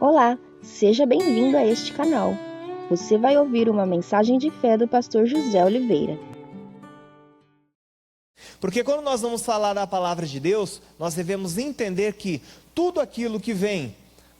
Olá, seja bem-vindo a este canal. Você vai ouvir uma mensagem de fé do pastor José Oliveira. Porque quando nós vamos falar da palavra de Deus, nós devemos entender que tudo aquilo que vem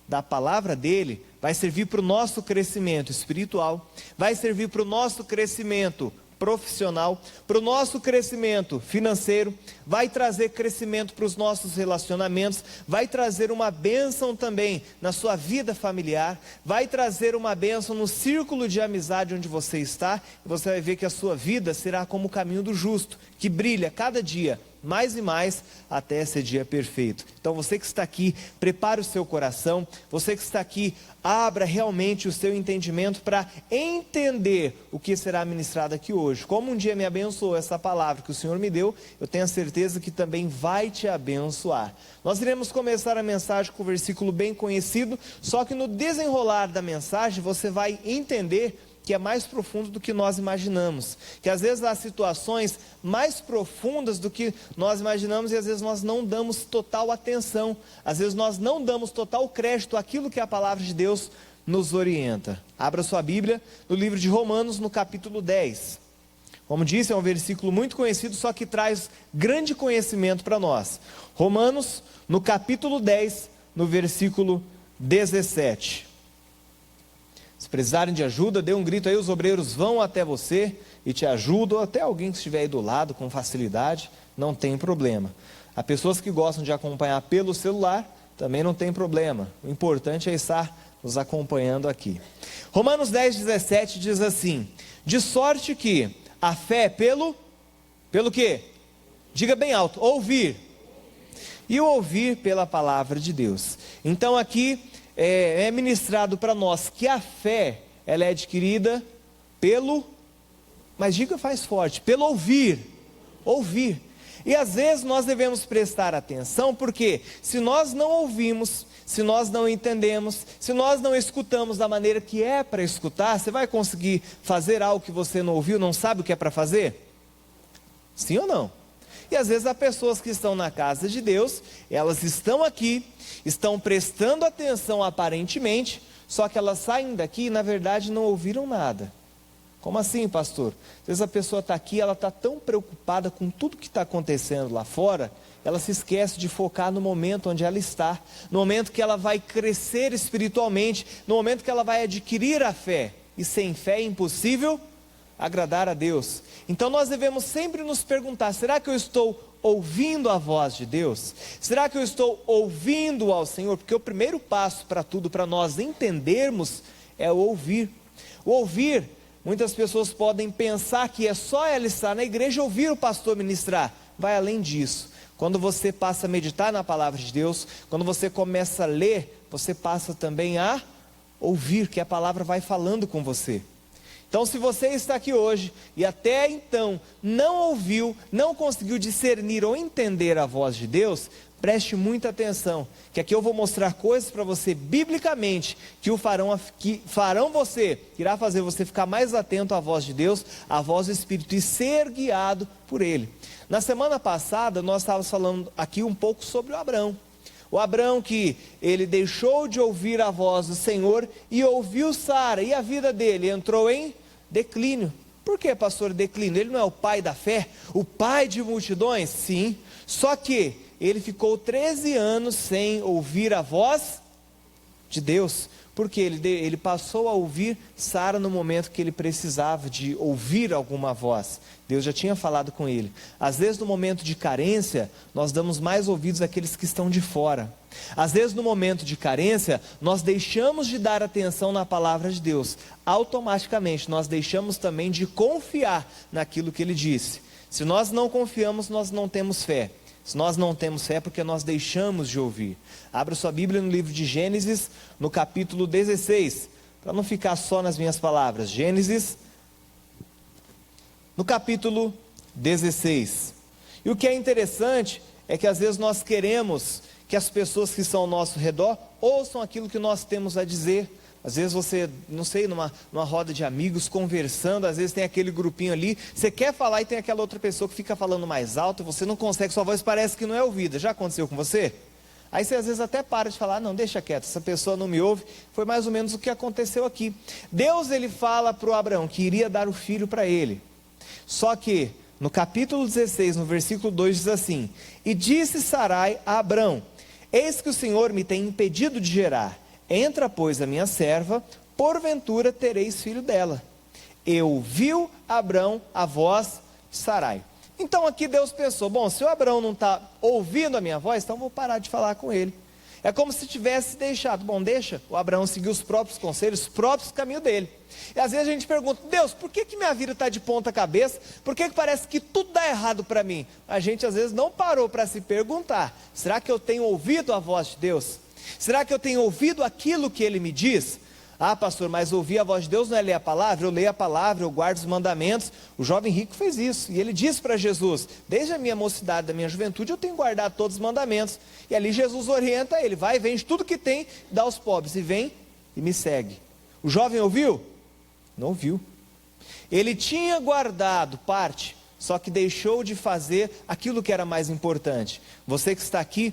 da palavra dele vai servir para o nosso crescimento espiritual, vai servir para o nosso crescimento profissional, para o nosso crescimento financeiro, vai trazer crescimento para os nossos relacionamentos, vai trazer uma bênção também na sua vida familiar, vai trazer uma bênção no círculo de amizade onde você está, e você vai ver que a sua vida será como o caminho do justo, que brilha cada dia mais e mais até esse dia perfeito. Então você que está aqui, prepare o seu coração, você que está aqui, abra realmente o seu entendimento para entender o que será ministrado aqui hoje. Como um dia me abençoou essa palavra que o Senhor me deu, eu tenho a certeza que também vai te abençoar. Nós iremos começar a mensagem com um versículo bem conhecido, só que no desenrolar da mensagem você vai entender que é mais profundo do que nós imaginamos, que às vezes há situações mais profundas do que nós imaginamos e às vezes nós não damos total atenção, às vezes nós não damos total crédito àquilo que a palavra de Deus nos orienta. Abra sua Bíblia no livro de Romanos, no capítulo 10. Como disse, é um versículo muito conhecido, só que traz grande conhecimento para nós. Romanos, no capítulo 10, no versículo 17. Se precisarem de ajuda, dê um grito aí, os obreiros vão até você e te ajudam, ou até alguém que estiver aí do lado com facilidade, não tem problema. Há pessoas que gostam de acompanhar pelo celular, também não tem problema. O importante é estar nos acompanhando aqui. Romanos 10, 17 diz assim: de sorte que a fé é pelo quê? Diga bem alto, ouvir. E o ouvir pela palavra de Deus. Então aqui é ministrado para nós que a fé, ela é adquirida mas diga faz forte, pelo ouvir. E às vezes nós devemos prestar atenção, porque se nós não ouvimos, se nós não entendemos, se nós não escutamos da maneira que é para escutar, você vai conseguir fazer algo que você não ouviu, não sabe o que é para fazer? Sim ou não? E às vezes há pessoas que estão na casa de Deus, elas estão aqui, estão prestando atenção aparentemente, só que elas saem daqui e na verdade não ouviram nada. Como assim, pastor? Às vezes a pessoa está aqui, ela está tão preocupada com tudo que está acontecendo lá fora, ela se esquece de focar no momento onde ela está, no momento que ela vai crescer espiritualmente, no momento que ela vai adquirir a fé. E sem fé é impossível agradar a Deus. Então nós devemos sempre nos perguntar: será que eu estou ouvindo a voz de Deus? Será que eu estou ouvindo ao Senhor? Porque o primeiro passo para tudo, para nós entendermos, é o ouvir. O ouvir, muitas pessoas podem pensar que é só ela estar na igreja e ouvir o pastor ministrar. Vai além disso. Quando você passa a meditar na palavra de Deus, quando você começa a ler, você passa também a ouvir, que a palavra vai falando com você. Então, se você está aqui hoje e até então não ouviu, não conseguiu discernir ou entender a voz de Deus, preste muita atenção, que aqui eu vou mostrar coisas para você biblicamente que irá fazer você ficar mais atento à voz de Deus, à voz do Espírito e ser guiado por Ele. Na semana passada nós estávamos falando aqui um pouco sobre o Abrão. O Abrão que ele deixou de ouvir a voz do Senhor e ouviu Sara, e a vida dele entrou em declínio. Por que, pastor, declínio? Ele não é o pai da fé? O pai de multidões? Sim, só que ele ficou 13 anos sem ouvir a voz de Deus, porque ele passou a ouvir Sara no momento que ele precisava de ouvir alguma voz. Deus já tinha falado com ele. Às vezes no momento de carência, nós damos mais ouvidos àqueles que estão de fora. Às vezes no momento de carência, nós deixamos de dar atenção na palavra de Deus. Automaticamente nós deixamos também de confiar naquilo que Ele disse. Se nós não confiamos, nós não temos fé. Se nós não temos fé, é porque nós deixamos de ouvir. Abra sua Bíblia no livro de Gênesis, no capítulo 16, para não ficar só nas minhas palavras. Gênesis, no capítulo 16. E o que é interessante é que às vezes nós queremos que as pessoas que estão ao nosso redor ouçam aquilo que nós temos a dizer. Às vezes você, não sei, numa roda de amigos, conversando, às vezes tem aquele grupinho ali, você quer falar e tem aquela outra pessoa que fica falando mais alto, você não consegue, sua voz parece que não é ouvida. Já aconteceu com você? Aí você às vezes até para de falar, não, deixa quieto, essa pessoa não me ouve. Foi mais ou menos o que aconteceu aqui. Deus, ele fala para o Abraão que iria dar o filho para ele. Só que no capítulo 16, no versículo 2 diz assim: e disse Sarai a Abrão: eis que o Senhor me tem impedido de gerar. Entra, pois, a minha serva, porventura tereis filho dela. E ouviu Abrão a voz de Sarai. Então aqui Deus pensou, bom, se o Abrão não está ouvindo a minha voz, então vou parar de falar com ele. É como se tivesse deixado, bom, deixa o Abraão seguir os próprios conselhos, os próprios caminhos dele. E às vezes a gente pergunta, Deus, por que minha vida está de ponta cabeça? Por que parece que tudo dá errado para mim? A gente às vezes não parou para se perguntar, será que eu tenho ouvido a voz de Deus? Será que eu tenho ouvido aquilo que ele me diz? Ah, pastor, mas ouvir a voz de Deus não é ler a palavra? Eu leio a palavra, eu guardo os mandamentos. O jovem rico fez isso, e ele disse para Jesus, desde a minha mocidade, da minha juventude, eu tenho guardado todos os mandamentos. E ali Jesus orienta ele, vai, vende tudo que tem, dá aos pobres, e vem e me segue. O jovem ouviu? Não ouviu. Ele tinha guardado parte, só que deixou de fazer aquilo que era mais importante. Você que está aqui,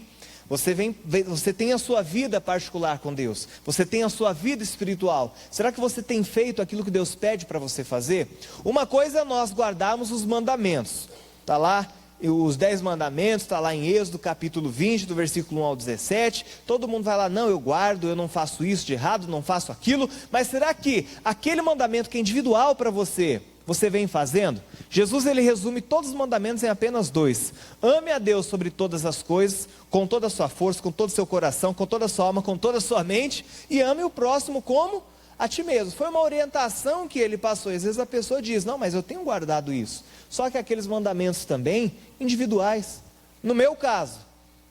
você tem a sua vida particular com Deus, você tem a sua vida espiritual. Será que você tem feito aquilo que Deus pede para você fazer? Uma coisa é nós guardarmos os mandamentos, está lá os 10 mandamentos, está lá em Êxodo capítulo 20, do versículo 1 ao 17, todo mundo vai lá, não, eu guardo, eu não faço isso de errado, não faço aquilo, mas será que aquele mandamento que é individual para você, você vem fazendo? Jesus, ele resume todos os mandamentos em apenas 2, ame a Deus sobre todas as coisas, com toda a sua força, com todo o seu coração, com toda a sua alma, com toda a sua mente, e ame o próximo como a ti mesmo. Foi uma orientação que ele passou, às vezes a pessoa diz, não, mas eu tenho guardado isso, só que aqueles mandamentos também, individuais, no meu caso,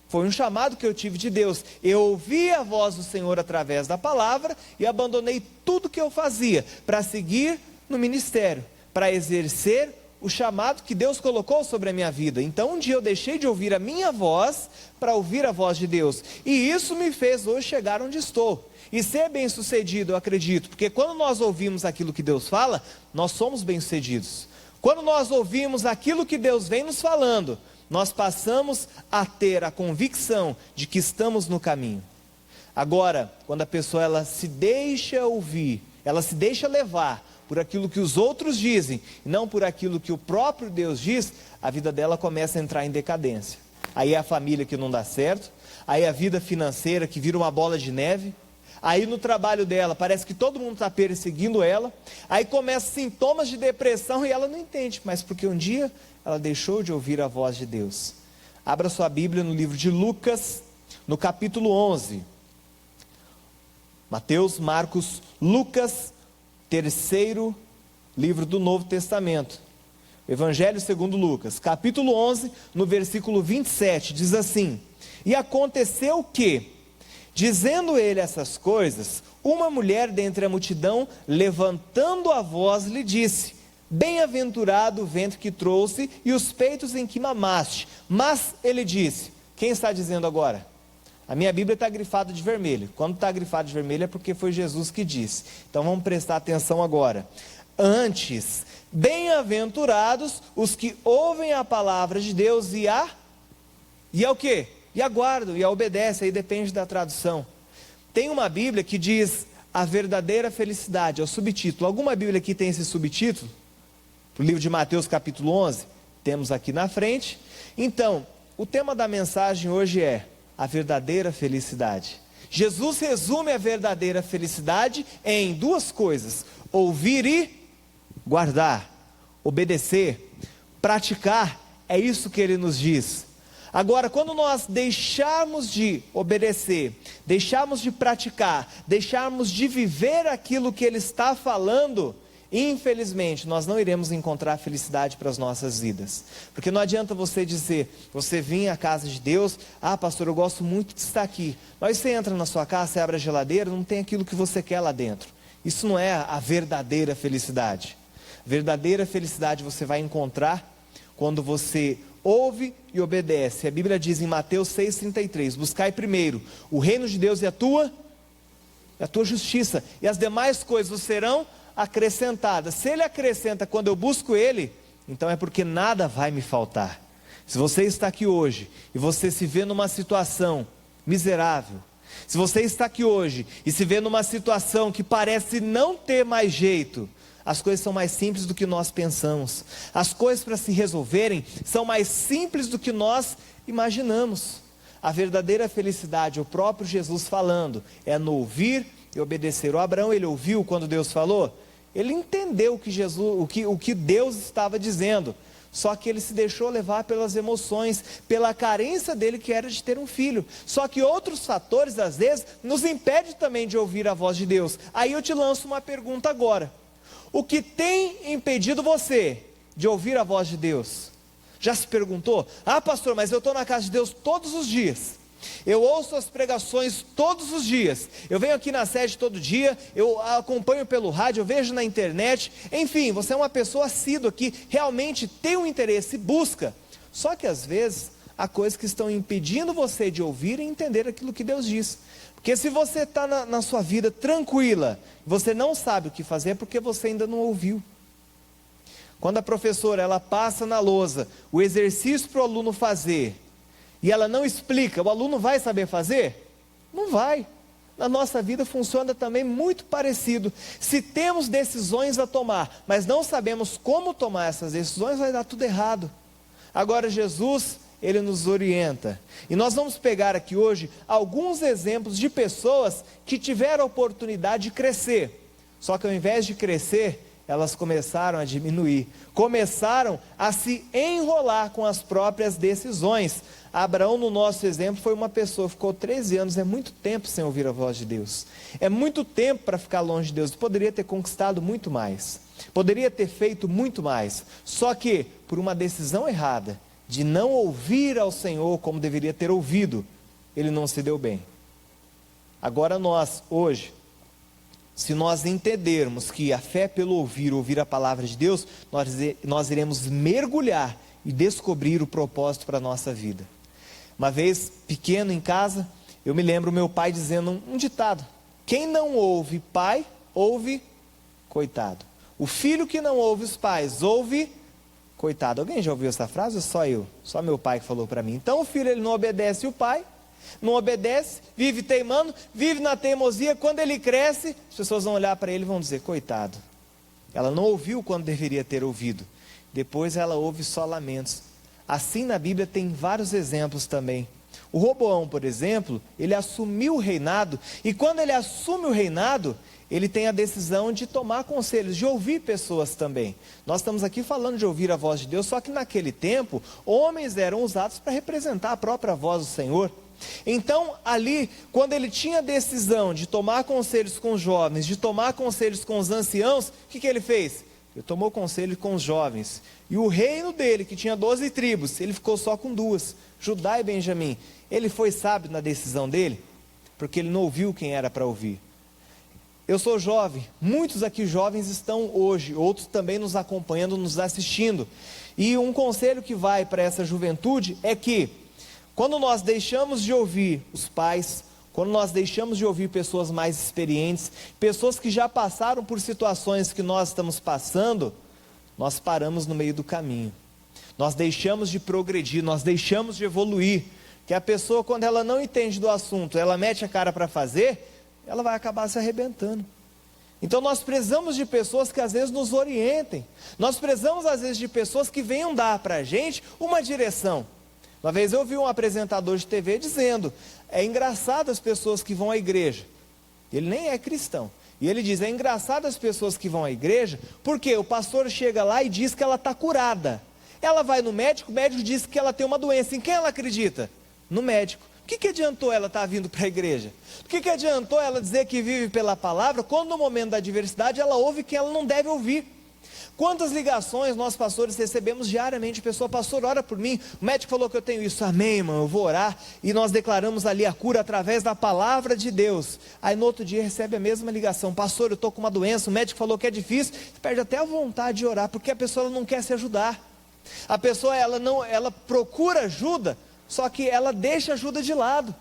foi um chamado que eu tive de Deus, eu ouvi a voz do Senhor através da palavra, e abandonei tudo que eu fazia, para seguir no ministério, para exercer o chamado que Deus colocou sobre a minha vida. Então um dia eu deixei de ouvir a minha voz, para ouvir a voz de Deus, e isso me fez hoje chegar onde estou, e ser bem sucedido, eu acredito, porque quando nós ouvimos aquilo que Deus fala, nós somos bem sucedidos. Quando nós ouvimos aquilo que Deus vem nos falando, nós passamos a ter a convicção de que estamos no caminho. Agora, quando a pessoa ela se deixa ouvir, ela se deixa levar por aquilo que os outros dizem, e não por aquilo que o próprio Deus diz, a vida dela começa a entrar em decadência. Aí é a família que não dá certo, aí é a vida financeira que vira uma bola de neve, aí no trabalho dela parece que todo mundo está perseguindo ela, aí começam sintomas de depressão e ela não entende, mas porque um dia ela deixou de ouvir a voz de Deus. Abra sua Bíblia no livro de Lucas, no capítulo 11, Mateus, Marcos, Lucas, terceiro livro do Novo Testamento, Evangelho segundo Lucas, capítulo 11, no versículo 27, diz assim: e aconteceu que, dizendo ele essas coisas, uma mulher dentre a multidão, levantando a voz, lhe disse: bem-aventurado o ventre que trouxe e os peitos em que mamaste. Mas ele disse, quem está dizendo agora? A minha Bíblia está grifada de vermelho. Quando está grifada de vermelho é porque foi Jesus que disse. Então vamos prestar atenção agora. Antes, bem-aventurados os que ouvem a palavra de Deus e a o quê? E aguardam, e a obedecem, aí depende da tradução. Tem uma Bíblia que diz a verdadeira felicidade, é o subtítulo. Alguma Bíblia aqui tem esse subtítulo? O livro de Mateus capítulo 11, temos aqui na frente. Então, o tema da mensagem hoje é a verdadeira felicidade. Jesus resume a verdadeira felicidade em 2 coisas: ouvir e guardar, obedecer, praticar, é isso que ele nos diz. Agora, quando nós deixarmos de obedecer, deixarmos de praticar, deixarmos de viver aquilo que ele está falando, infelizmente, nós não iremos encontrar felicidade para as nossas vidas. Porque não adianta você dizer, você vir à casa de Deus, ah pastor, eu gosto muito de estar aqui, mas você entra na sua casa, você abre a geladeira, não tem aquilo que você quer lá dentro. Isso não é a verdadeira felicidade. Verdadeira felicidade você vai encontrar quando você ouve e obedece. A Bíblia diz em Mateus 6,33, buscai primeiro o reino de Deus e a tua justiça, e as demais coisas serão acrescentadas. Se ele acrescenta quando eu busco ele, então é porque nada vai me faltar. Se você está aqui hoje e você se vê numa situação miserável, se você está aqui hoje e se vê numa situação que parece não ter mais jeito, as coisas são mais simples do que nós pensamos. As coisas para se resolverem são mais simples do que nós imaginamos. A verdadeira felicidade, o próprio Jesus falando, é no ouvir e obedecer. O Abraão, ele ouviu quando Deus falou, ele entendeu o que Deus estava dizendo, só que ele se deixou levar pelas emoções, pela carência dele que era de ter um filho. Só que outros fatores, às vezes, nos impedem também de ouvir a voz de Deus. Aí eu te lanço uma pergunta agora: o que tem impedido você de ouvir a voz de Deus? Já se perguntou? Ah, pastor, mas eu estou na casa de Deus todos os dias, eu ouço as pregações todos os dias, eu venho aqui na sede todo dia, eu acompanho pelo rádio, eu vejo na internet, enfim, você é uma pessoa assídua que realmente tem um interesse e busca. Só que às vezes há coisas que estão impedindo você de ouvir e entender aquilo que Deus diz. Porque se você está na sua vida tranquila, você não sabe o que fazer, é porque você ainda não ouviu. Quando a professora, ela passa na lousa o exercício para o aluno fazer, e ela não explica, o aluno vai saber fazer? Não vai. Na nossa vida funciona também muito parecido. Se temos decisões a tomar, mas não sabemos como tomar essas decisões, vai dar tudo errado. Agora Jesus, ele nos orienta. E nós vamos pegar aqui hoje alguns exemplos de pessoas que tiveram a oportunidade de crescer. Só que ao invés de crescer, elas começaram a diminuir. Começaram a se enrolar com as próprias decisões. Abraão, no nosso exemplo, foi uma pessoa que ficou 13 anos, é muito tempo sem ouvir a voz de Deus. É muito tempo para ficar longe de Deus. Poderia ter conquistado muito mais. Poderia ter feito muito mais. Só que, por uma decisão errada, de não ouvir ao Senhor como deveria ter ouvido, ele não se deu bem. Agora nós, hoje, se nós entendermos que a fé é pelo ouvir a palavra de Deus, nós iremos mergulhar e descobrir o propósito para a nossa vida. Uma vez, pequeno em casa, eu me lembro meu pai dizendo um ditado: quem não ouve pai, ouve coitado. O filho que não ouve os pais, ouve coitado. Alguém já ouviu essa frase ou só eu? Só meu pai que falou para mim. Então o filho, ele não obedece o pai, não obedece, vive teimando, vive na teimosia. Quando ele cresce, as pessoas vão olhar para ele e vão dizer: coitado, ela não ouviu quando deveria ter ouvido, depois ela ouve só lamentos. Assim na Bíblia tem vários exemplos também. O Roboão, por exemplo, ele assumiu o reinado, e quando ele assume o reinado, ele tem a decisão de tomar conselhos, de ouvir pessoas também. Nós estamos aqui falando de ouvir a voz de Deus, só que naquele tempo, homens eram usados para representar a própria voz do Senhor. Então ali, quando ele tinha a decisão de tomar conselhos com os jovens, de tomar conselhos com os anciãos, o que ele fez? Ele tomou conselho com os jovens, e o reino dele, que tinha 12 tribos, ele ficou só com 2, Judá e Benjamim. Ele foi sábio na decisão dele, porque ele não ouviu quem era para ouvir. Eu sou jovem, muitos aqui jovens estão hoje, outros também nos acompanhando, nos assistindo, e um conselho que vai para essa juventude é que, quando nós deixamos de ouvir os pais, quando nós deixamos de ouvir pessoas mais experientes, pessoas que já passaram por situações que nós estamos passando, nós paramos no meio do caminho, nós deixamos de progredir, nós deixamos de evoluir, que a pessoa, quando ela não entende do assunto, ela mete a cara para fazer, ela vai acabar se arrebentando. Então nós precisamos de pessoas que às vezes nos orientem, nós precisamos às vezes de pessoas que venham dar para a gente uma direção. Uma vez eu vi um apresentador de TV dizendo: é engraçado as pessoas que vão à igreja. Ele nem é cristão. E ele diz: é engraçado as pessoas que vão à igreja, porque o pastor chega lá e diz que ela está curada. Ela vai no médico, o médico diz que ela tem uma doença. Em quem ela acredita? No médico. O que adiantou ela estar vindo para a igreja? O que adiantou ela dizer que vive pela palavra, quando no momento da adversidade ela ouve que ela não deve ouvir? Quantas ligações nós pastores recebemos diariamente? Pessoa: pastor, ora por mim, o médico falou que eu tenho isso. Amém, irmão, eu vou orar. E nós declaramos ali a cura através da palavra de Deus. Aí no outro dia recebe a mesma ligação: pastor, eu estou com uma doença, o médico falou que é difícil. Você perde até a vontade de orar, porque a pessoa ela não quer se ajudar. A pessoa ela procura ajuda, só que ela deixa ajuda de lado.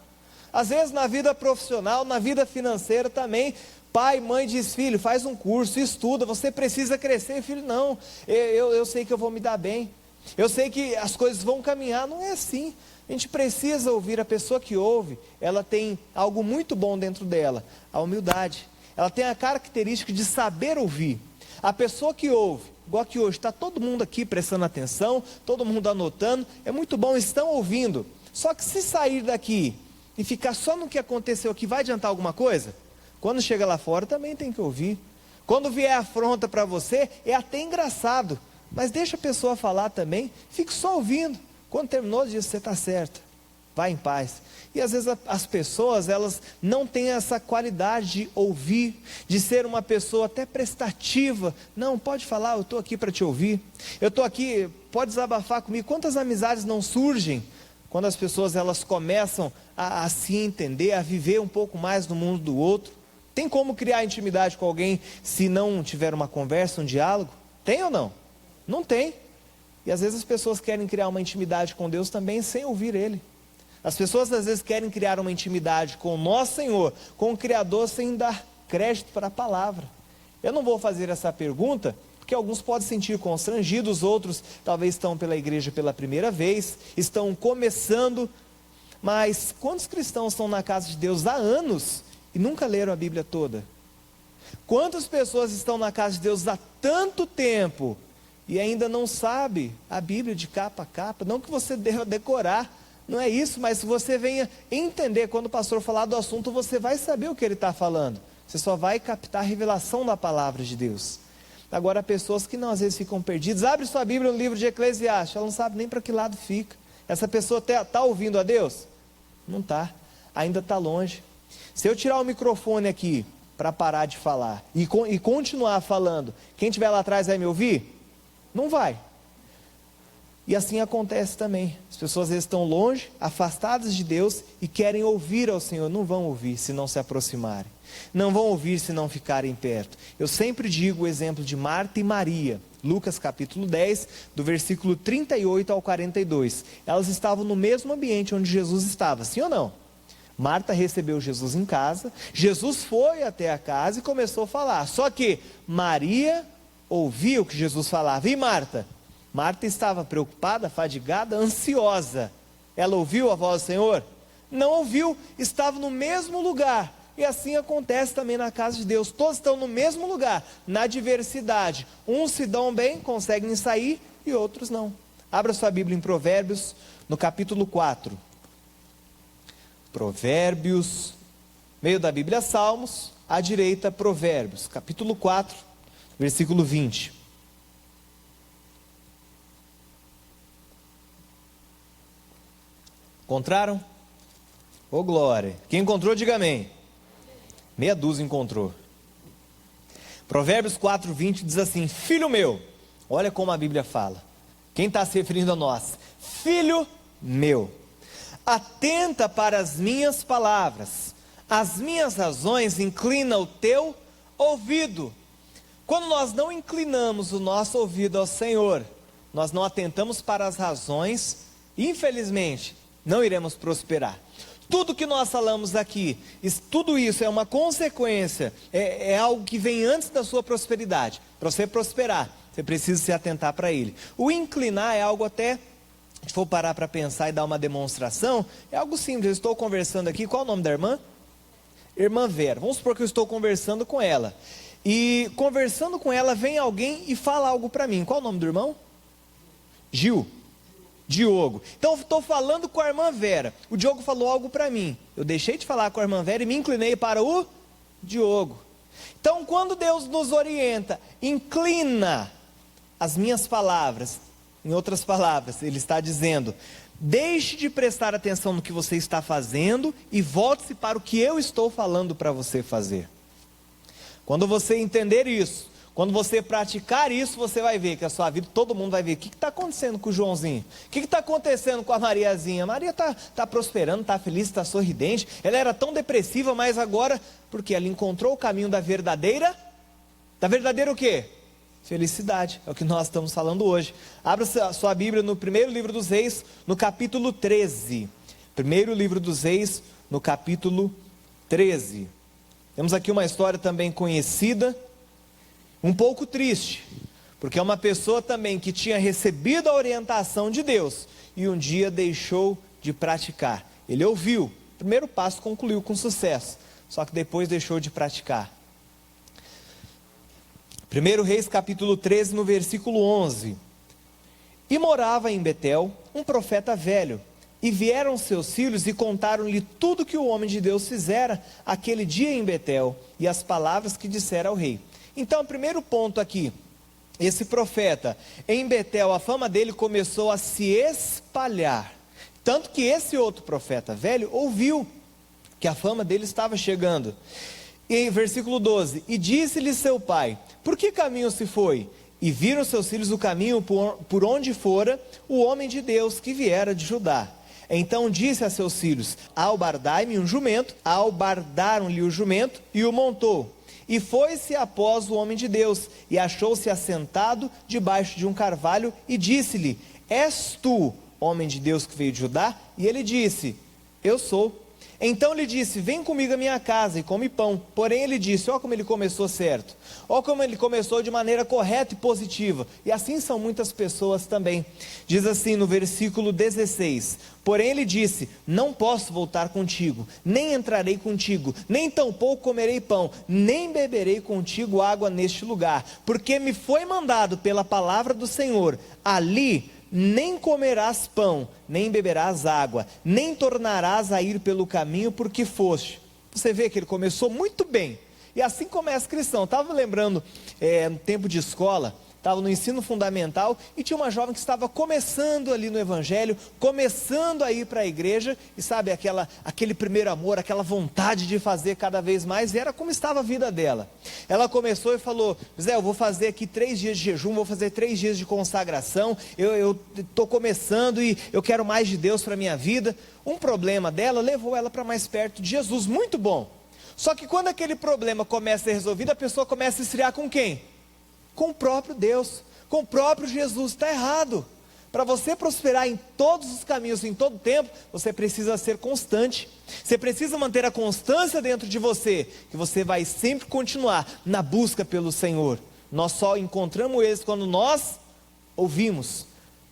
Às vezes na vida profissional, na vida financeira também, pai, mãe diz: filho, faz um curso, estuda, você precisa crescer. Filho: não, eu sei que eu vou me dar bem. Eu sei que as coisas vão caminhar, não é assim. A gente precisa ouvir. A pessoa que ouve, ela tem algo muito bom dentro dela, a humildade. Ela tem a característica de saber ouvir. A pessoa que ouve, igual que hoje, está todo mundo aqui prestando atenção, todo mundo anotando, é muito bom, estão ouvindo. Só que se sair daqui e ficar só no que aconteceu aqui, vai adiantar alguma coisa? Quando chega lá fora também tem que ouvir. Quando vier afronta para você, é até engraçado, mas deixa a pessoa falar também, fique só ouvindo. Quando terminou, diz, você está certa, vai em paz. E às vezes as pessoas, elas não têm essa qualidade de ouvir, de ser uma pessoa até prestativa. Não, pode falar, eu estou aqui para te ouvir. Eu estou aqui, pode desabafar comigo. Quantas amizades não surgem quando as pessoas elas começam a se entender, a viver um pouco mais no mundo do outro? Tem como criar intimidade com alguém se não tiver uma conversa, um diálogo? Tem ou não? Não tem. E às vezes as pessoas querem criar uma intimidade com Deus também sem ouvir Ele. As pessoas às vezes querem criar uma intimidade com o nosso Senhor, com o Criador, sem dar crédito para a palavra. Eu não vou fazer essa pergunta, porque alguns podem se sentir constrangidos, outros talvez estão pela igreja pela primeira vez, estão começando, mas quantos cristãos estão na casa de Deus há anos e nunca leram a Bíblia toda? Quantas pessoas estão na casa de Deus há tanto tempo e ainda não sabe a Bíblia de capa a capa? Não que você deva decorar, não é isso, mas se você venha entender, quando o pastor falar do assunto, você vai saber o que ele está falando. Você só vai captar a revelação da palavra de Deus. Agora, pessoas que não, às vezes ficam perdidas, abre sua Bíblia no livro de Eclesiastes, ela não sabe nem para que lado fica. Essa pessoa está ouvindo a Deus? Não está, ainda está longe. Se eu tirar o microfone aqui, para parar de falar, e continuar falando, quem estiver lá atrás vai me ouvir? Não vai. E assim acontece também. As pessoas às vezes estão longe, afastadas de Deus e querem ouvir ao Senhor. Não vão ouvir se não se aproximarem. Não vão ouvir se não ficarem perto. Eu sempre digo o exemplo de Marta e Maria. Lucas capítulo 10, do versículo 38 ao 42. Elas estavam no mesmo ambiente onde Jesus estava, sim ou não? Marta recebeu Jesus em casa. Jesus foi até a casa e começou a falar. Só que Maria ouvia o que Jesus falava. E Marta? Marta estava preocupada, fadigada, ansiosa. Ela ouviu a voz do Senhor? Não ouviu, estava no mesmo lugar. E assim acontece também na casa de Deus. Todos estão no mesmo lugar, na diversidade. Uns se dão bem, conseguem sair, e outros não. Abra sua Bíblia em Provérbios, no capítulo 4. Provérbios, meio da Bíblia Salmos, à direita Provérbios, capítulo 4, versículo 20. Encontraram? Ô glória! Quem encontrou, diga amém. Meia dúzia encontrou. Provérbios 4, 20 diz assim: filho meu, olha como a Bíblia fala. Quem está se referindo a nós? Filho meu, atenta para as minhas palavras, as minhas razões inclina o teu ouvido. Quando nós não inclinamos o nosso ouvido ao Senhor, nós não atentamos para as razões, infelizmente, não iremos prosperar. Tudo que nós falamos aqui, tudo isso é uma consequência, é algo que vem antes da sua prosperidade. Para você prosperar, você precisa se atentar para ele. O inclinar é algo até, se for parar para pensar e dar uma demonstração, é algo simples. Eu estou conversando aqui, qual é o nome da irmã? Irmã Vera. Vamos supor que eu estou conversando com ela. E conversando com ela, vem alguém e fala algo para mim. Qual é o nome do irmão? Gil. Diogo. Então eu estou falando com a irmã Vera. O Diogo falou algo para mim. Eu deixei de falar com a irmã Vera e me inclinei para o Diogo. Então quando Deus nos orienta, inclina as minhas palavras. Em outras palavras, Ele está dizendo: deixe de prestar atenção no que você está fazendo e volte-se para o que eu estou falando para você fazer. Quando você entender isso, quando você praticar isso, você vai ver que a sua vida, todo mundo vai ver. O que está acontecendo com o Joãozinho? O que está acontecendo com a Mariazinha? A Maria está prosperando, está feliz, está sorridente. Ela era tão depressiva, mas agora, porque ela encontrou o caminho da verdadeira o quê? Felicidade. É o que nós estamos falando hoje. Abra sua Bíblia no primeiro livro dos Reis, no capítulo 13. Primeiro livro dos Reis, no capítulo 13. Temos aqui uma história também conhecida, um pouco triste, porque é uma pessoa também que tinha recebido a orientação de Deus e um dia deixou de praticar. Ele ouviu, o primeiro passo concluiu com sucesso, só que depois deixou de praticar. 1 Reis capítulo 13, no versículo 11. E morava em Betel um profeta velho, e vieram seus filhos e contaram-lhe tudo que o homem de Deus fizera aquele dia em Betel, e as palavras que dissera ao rei. Então, o primeiro ponto aqui, esse profeta, em Betel, a fama dele começou a se espalhar, tanto que esse outro profeta velho ouviu que a fama dele estava chegando. E versículo 12, e disse-lhe seu pai, por que caminho se foi? E viram seus filhos o caminho por onde fora o homem de Deus que viera de Judá. Então disse a seus filhos, albardai-me um jumento, albardaram-lhe o jumento e o montou. E foi-se após o homem de Deus, e achou-se assentado debaixo de um carvalho, e disse-lhe, és tu, homem de Deus que veio de Judá? E ele disse, eu sou. Então lhe disse, vem comigo à minha casa e come pão. Porém ele disse, ó como ele começou certo, ó como ele começou de maneira correta e positiva. E assim são muitas pessoas também. Diz assim no versículo 16, porém ele disse, não posso voltar contigo, nem entrarei contigo, nem tampouco comerei pão, nem beberei contigo água neste lugar, porque me foi mandado pela palavra do Senhor, ali nem comerás pão, nem beberás água, nem tornarás a ir pelo caminho por que foste. Você vê que ele começou muito bem, e assim começa a cristão. Estava lembrando, no tempo de escola, estava no ensino fundamental, e tinha uma jovem que estava começando ali no evangelho, começando a ir para a igreja, e sabe, aquele primeiro amor, aquela vontade de fazer cada vez mais, e era como estava a vida dela. Ela começou e falou, Zé, eu vou fazer aqui 3 dias de jejum, vou fazer 3 dias de consagração, eu estou começando e eu quero mais de Deus para a minha vida. Um problema dela levou ela para mais perto de Jesus, muito bom. Só que quando aquele problema começa a ser resolvido, a pessoa começa a esfriar com quem? Com o próprio Deus, com o próprio Jesus. Está errado. Para você prosperar em todos os caminhos, em todo tempo, você precisa ser constante. Você precisa manter a constância dentro de você, que você vai sempre continuar na busca pelo Senhor. Nós só encontramos êxito quando nós ouvimos.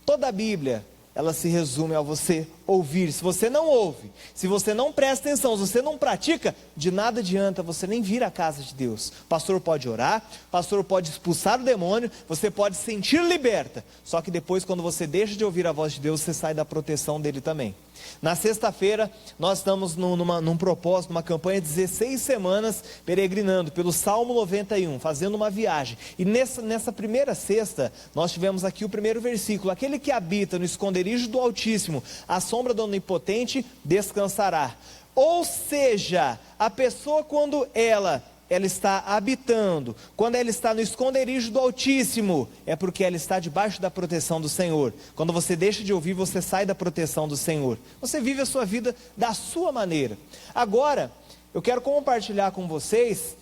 Toda a Bíblia, ela se resume a você ouvir. Se você não ouve, se você não presta atenção, se você não pratica, de nada adianta você nem vir à casa de Deus. O pastor pode orar, o pastor pode expulsar o demônio, você pode se sentir liberta, só que depois, quando você deixa de ouvir a voz de Deus, você sai da proteção dele também. Na sexta-feira, nós estamos num propósito, numa campanha de 16 semanas, peregrinando pelo Salmo 91, fazendo uma viagem. E nessa primeira sexta, nós tivemos aqui o primeiro versículo, aquele que habita no esconderijo do Altíssimo, a sombra do Onipotente descansará. Ou seja, a pessoa quando ela está habitando, quando ela está no esconderijo do Altíssimo, é porque ela está debaixo da proteção do Senhor. Quando você deixa de ouvir, você sai da proteção do Senhor. Você vive a sua vida da sua maneira. Agora, eu quero compartilhar com vocês,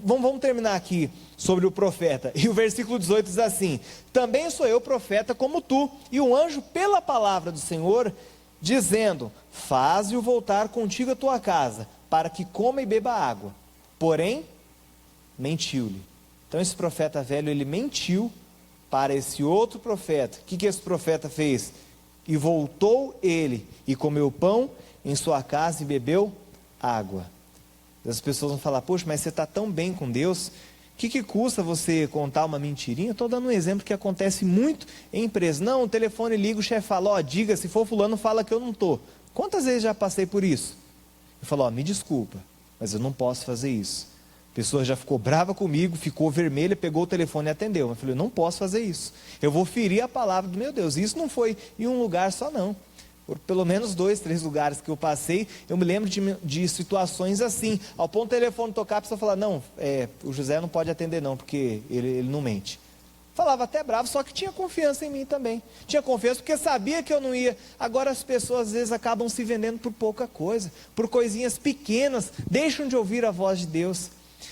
vamos terminar aqui sobre o profeta. E o versículo 18 diz assim, também sou eu profeta como tu, e um anjo pela palavra do Senhor, dizendo, faze-o voltar contigo à tua casa, para que coma e beba água. Porém, mentiu-lhe. Então esse profeta velho, ele mentiu para esse outro profeta. O que esse profeta fez? E voltou ele, e comeu pão em sua casa e bebeu água. As pessoas vão falar, poxa, mas você está tão bem com Deus, o que custa você contar uma mentirinha? Estou dando um exemplo que acontece muito em empresa. Não, o telefone liga, o chefe fala, diga, se for fulano, fala que eu não estou. Quantas vezes já passei por isso? Eu falo, me desculpa, mas eu não posso fazer isso. A pessoa já ficou brava comigo, ficou vermelha, pegou o telefone e atendeu. Eu falei, eu não posso fazer isso. Eu vou ferir a palavra do meu Deus. Isso não foi em um lugar só não. Por pelo menos 2, 3 lugares que eu passei, eu me lembro de situações assim. Ao ponto do telefone tocar, a pessoa falar, não, o José não pode atender não, porque ele não mente. Falava até bravo, só que tinha confiança em mim também. Tinha confiança porque sabia que eu não ia. Agora as pessoas às vezes acabam se vendendo por pouca coisa, por coisinhas pequenas, deixam de ouvir a voz de Deus.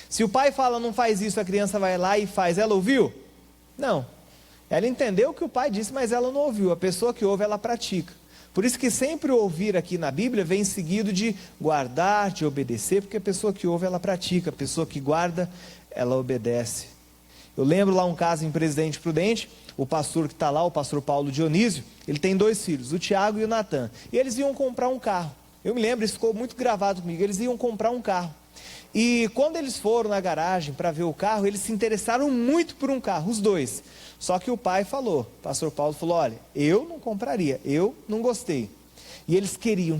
Se o pai fala não faz isso, a criança vai lá e faz. Ela ouviu? Não. Ela entendeu o que o pai disse, mas ela não ouviu. A pessoa que ouve, ela pratica. Por isso que sempre ouvir aqui na Bíblia vem seguido de guardar, de obedecer, porque a pessoa que ouve, ela pratica. A pessoa que guarda, ela obedece. Eu lembro lá um caso em Presidente Prudente, o pastor que está lá, o pastor Paulo Dionísio, ele tem 2 filhos, o Tiago e o Natan. E eles iam comprar um carro. Eu me lembro, isso ficou muito gravado comigo, eles iam comprar um carro. E quando eles foram na garagem para ver o carro, eles se interessaram muito por um carro, os dois. Só que o pai falou, o pastor Paulo falou, olha, eu não compraria, eu não gostei. E eles queriam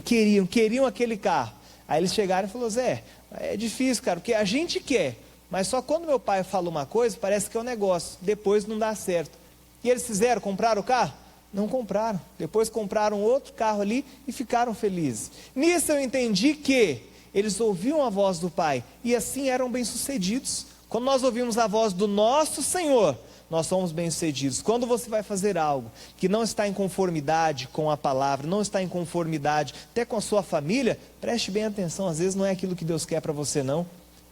aquele carro. Aí eles chegaram e falaram, Zé, é difícil, cara, porque a gente quer, mas só quando meu pai fala uma coisa, parece que é um negócio, depois não dá certo. E eles compraram o carro? Não compraram. Depois compraram outro carro ali e ficaram felizes. Nisso eu entendi que eles ouviam a voz do Pai e assim eram bem-sucedidos. Quando nós ouvimos a voz do nosso Senhor, nós somos bem-sucedidos. Quando você vai fazer algo que não está em conformidade com a palavra, não está em conformidade até com a sua família, preste bem atenção, às vezes não é aquilo que Deus quer para você não.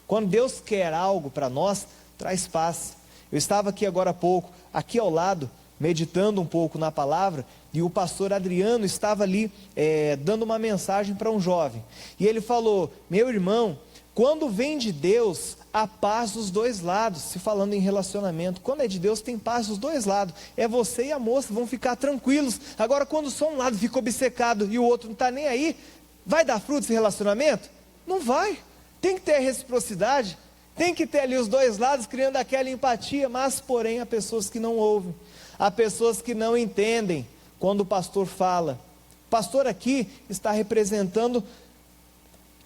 Quando Deus quer algo para nós, traz paz. Eu estava aqui agora há pouco, aqui ao lado, meditando um pouco na palavra, e o pastor Adriano estava ali dando uma mensagem para um jovem, e ele falou, meu irmão, quando vem de Deus, há paz dos dois lados, se falando em relacionamento, quando é de Deus tem paz dos dois lados, é você e a moça, vão ficar tranquilos. Agora quando só um lado fica obcecado e o outro não está nem aí, vai dar fruto esse relacionamento? Não vai, tem que ter reciprocidade, tem que ter ali os dois lados criando aquela empatia, mas porém há pessoas que não ouvem, há pessoas que não entendem quando o pastor fala. O pastor aqui está representando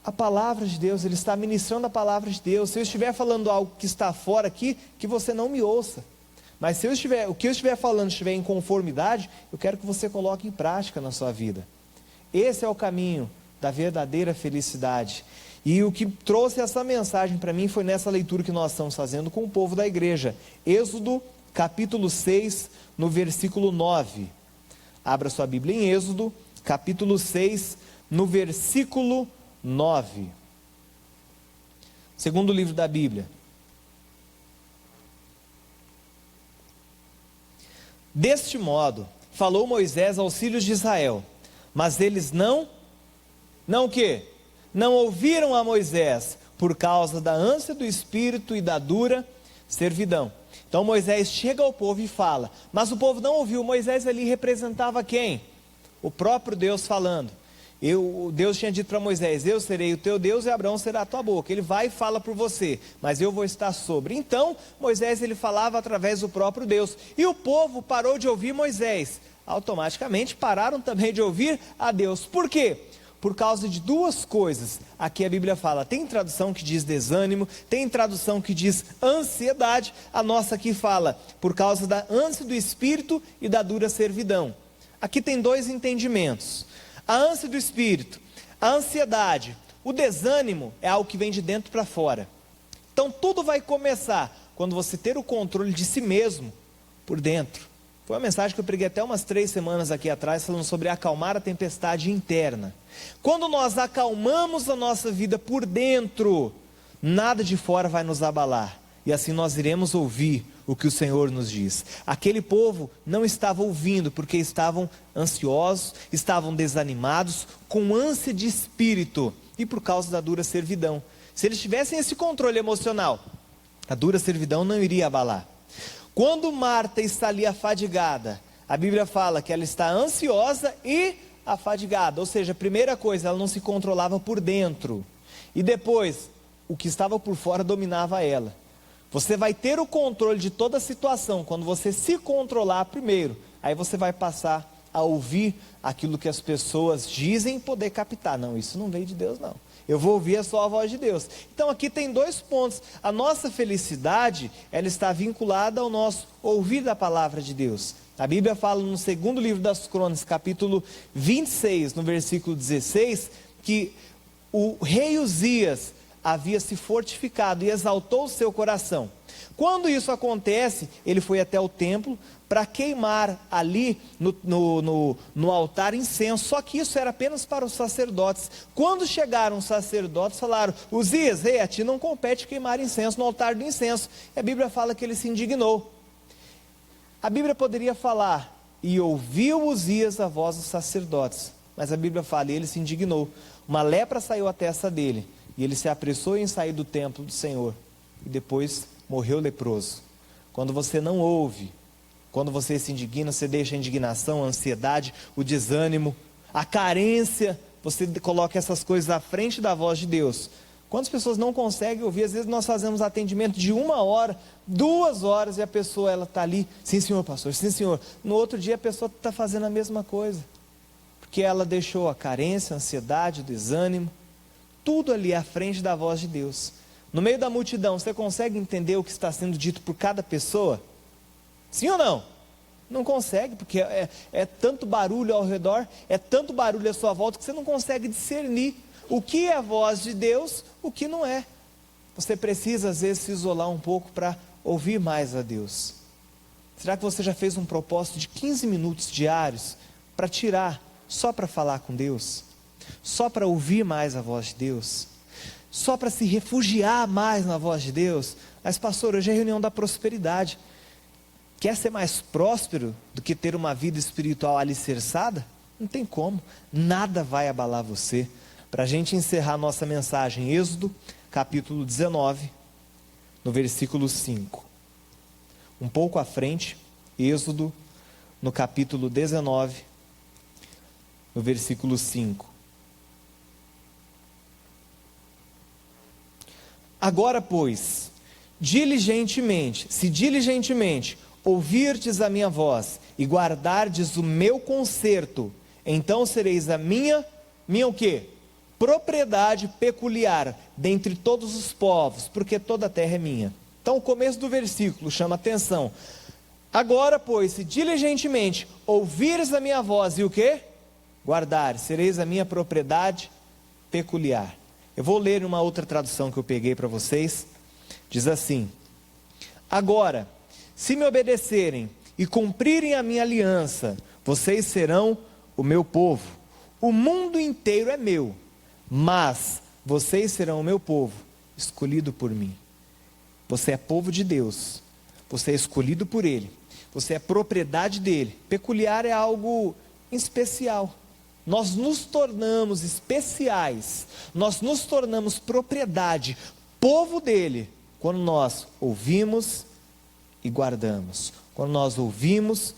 a palavra de Deus, ele está ministrando a palavra de Deus. Se eu estiver falando algo que está fora aqui, que você não me ouça. Mas se o que eu estiver falando estiver em conformidade, eu quero que você coloque em prática na sua vida. Esse é o caminho da verdadeira felicidade. E o que trouxe essa mensagem para mim foi nessa leitura que nós estamos fazendo com o povo da igreja. Êxodo, capítulo 6, no versículo 9. Abra sua Bíblia em Êxodo, capítulo 6, no versículo 9. Segundo livro da Bíblia. Deste modo, falou Moisés aos filhos de Israel, mas eles não o quê? Não ouviram a Moisés, por causa da ânsia do espírito e da dura servidão. Então Moisés chega ao povo e fala, mas o povo não ouviu. Moisés ali representava quem? O próprio Deus falando. Deus tinha dito para Moisés, eu serei o teu Deus e Abraão será a tua boca. Ele vai e fala por você, mas eu vou estar sobre. Então Moisés ele falava através do próprio Deus, e o povo parou de ouvir Moisés. Automaticamente pararam também de ouvir a Deus. Por quê? Por causa de duas coisas. Aqui a Bíblia fala, tem tradução que diz desânimo, tem tradução que diz ansiedade. A nossa aqui fala, por causa da ânsia do espírito e da dura servidão. Aqui tem dois entendimentos. A ânsia do espírito, a ansiedade, o desânimo é algo que vem de dentro para fora. Então tudo vai começar quando você ter o controle de si mesmo por dentro. Foi uma mensagem que eu preguei até umas 3 semanas aqui atrás, falando sobre acalmar a tempestade interna. Quando nós acalmamos a nossa vida por dentro, nada de fora vai nos abalar. E assim nós iremos ouvir o que o Senhor nos diz. Aquele povo não estava ouvindo, porque estavam ansiosos, estavam desanimados, com ânsia de espírito, e por causa da dura servidão. Se eles tivessem esse controle emocional, a dura servidão não iria abalar. Quando Marta está ali afadigada, a Bíblia fala que ela está ansiosa e afadigada, ou seja, a primeira coisa, ela não se controlava por dentro, e depois, o que estava por fora dominava ela. Você vai ter o controle de toda a situação, quando você se controlar primeiro, aí você vai passar a ouvir aquilo que as pessoas dizem e poder captar, não, isso não veio de Deus não. Eu vou ouvir só a voz de Deus. Então aqui tem 2 pontos. A nossa felicidade, ela está vinculada ao nosso ouvir da palavra de Deus. A Bíblia fala no segundo livro das Crônicas, capítulo 26, no versículo 16, que o rei Uzias havia se fortificado e exaltou o seu coração. Quando isso acontece, ele foi até o templo para queimar ali no altar incenso, só que isso era apenas para os sacerdotes. Quando chegaram os sacerdotes, falaram, Uzias, a ti não compete queimar incenso no altar do incenso. E a Bíblia fala que ele se indignou. A Bíblia poderia falar, e ouviu Uzias a voz dos sacerdotes, mas a Bíblia fala, e ele se indignou. Uma lepra saiu à testa dele, e ele se apressou em sair do templo do Senhor, e depois morreu leproso. quando você não ouve, quando você se indigna, você deixa a indignação, a ansiedade, o desânimo, a carência, você coloca essas coisas à frente da voz de Deus. Quantas pessoas não conseguem ouvir? Às vezes nós fazemos atendimento de 1 hora, 2 horas, e a pessoa está ali, sim senhor pastor, sim senhor. No outro dia a pessoa está fazendo a mesma coisa, porque ela deixou a carência, a ansiedade, o desânimo, tudo ali à frente da voz de Deus. No meio da multidão, você consegue entender o que está sendo dito por cada pessoa? Sim ou não? Não consegue, porque é tanto barulho ao redor, é tanto barulho à sua volta, que você não consegue discernir o que é a voz de Deus, o que não é. Você precisa às vezes se isolar um pouco para ouvir mais a Deus. Será que você já fez um propósito de 15 minutos diários para tirar, só para falar com Deus? Só para ouvir mais a voz de Deus? Só para se refugiar mais na voz de Deus? Mas pastor, hoje é a reunião da prosperidade. Quer ser mais próspero do que ter uma vida espiritual alicerçada? Não tem como, nada vai abalar você. Para a gente encerrar nossa mensagem, Êxodo, capítulo 19, no versículo 5. Um pouco à frente, Êxodo, no capítulo 19, no versículo 5. Agora, pois, se diligentemente ouvirdes a minha voz e guardardes o meu concerto, então sereis a minha o quê? Propriedade peculiar dentre todos os povos, porque toda a terra é minha. Então o começo do versículo chama atenção. Agora, pois, se diligentemente ouvires a minha voz e o quê? Guardares, sereis a minha propriedade peculiar. Eu vou ler uma outra tradução que eu peguei para vocês. Diz assim: agora, se me obedecerem e cumprirem a minha aliança, vocês serão o meu povo. O mundo inteiro é meu, mas vocês serão o meu povo, escolhido por mim. Você é povo de Deus, você é escolhido por Ele, você é propriedade dEle. Peculiar é algo especial. Nós nos tornamos especiais, nós nos tornamos propriedade, povo dEle, quando nós ouvimos e guardamos, quando nós ouvimos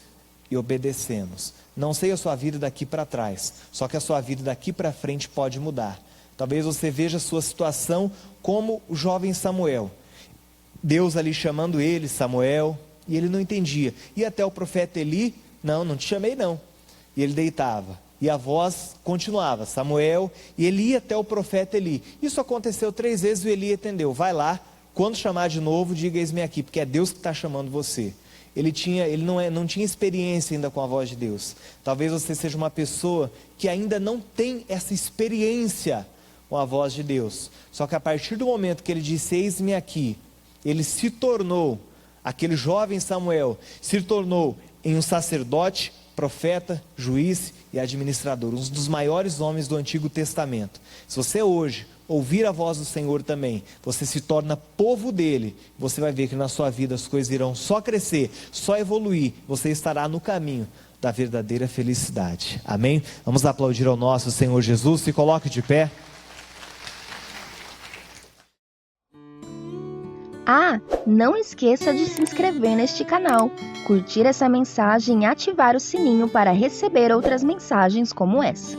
e obedecemos. Não sei a sua vida daqui para trás, só que a sua vida daqui para frente pode mudar. Talvez você veja a sua situação como o jovem Samuel, Deus ali chamando ele, Samuel, e ele não entendia. E até o profeta Eli: não te chamei não. E ele deitava, e a voz continuava, Samuel, e ele ia até o profeta Eli. Isso aconteceu 3 vezes, e o Eli entendeu: vai lá, quando chamar de novo, diga eis-me aqui, porque é Deus que está chamando você. Ele não tinha experiência ainda com a voz de Deus. Talvez você seja uma pessoa que ainda não tem essa experiência com a voz de Deus. Só que a partir do momento que ele disse eis-me aqui, ele se tornou, aquele jovem Samuel, se tornou em um sacerdote, profeta, juiz e administrador, um dos maiores homens do Antigo Testamento. Se você hoje ouvir a voz do Senhor também, você se torna povo dele, você vai ver que na sua vida as coisas irão só crescer, só evoluir, você estará no caminho da verdadeira felicidade. Amém? Vamos aplaudir ao nosso Senhor Jesus. Se coloque de pé. Não esqueça de se inscrever neste canal, curtir essa mensagem e ativar o sininho para receber outras mensagens como essa.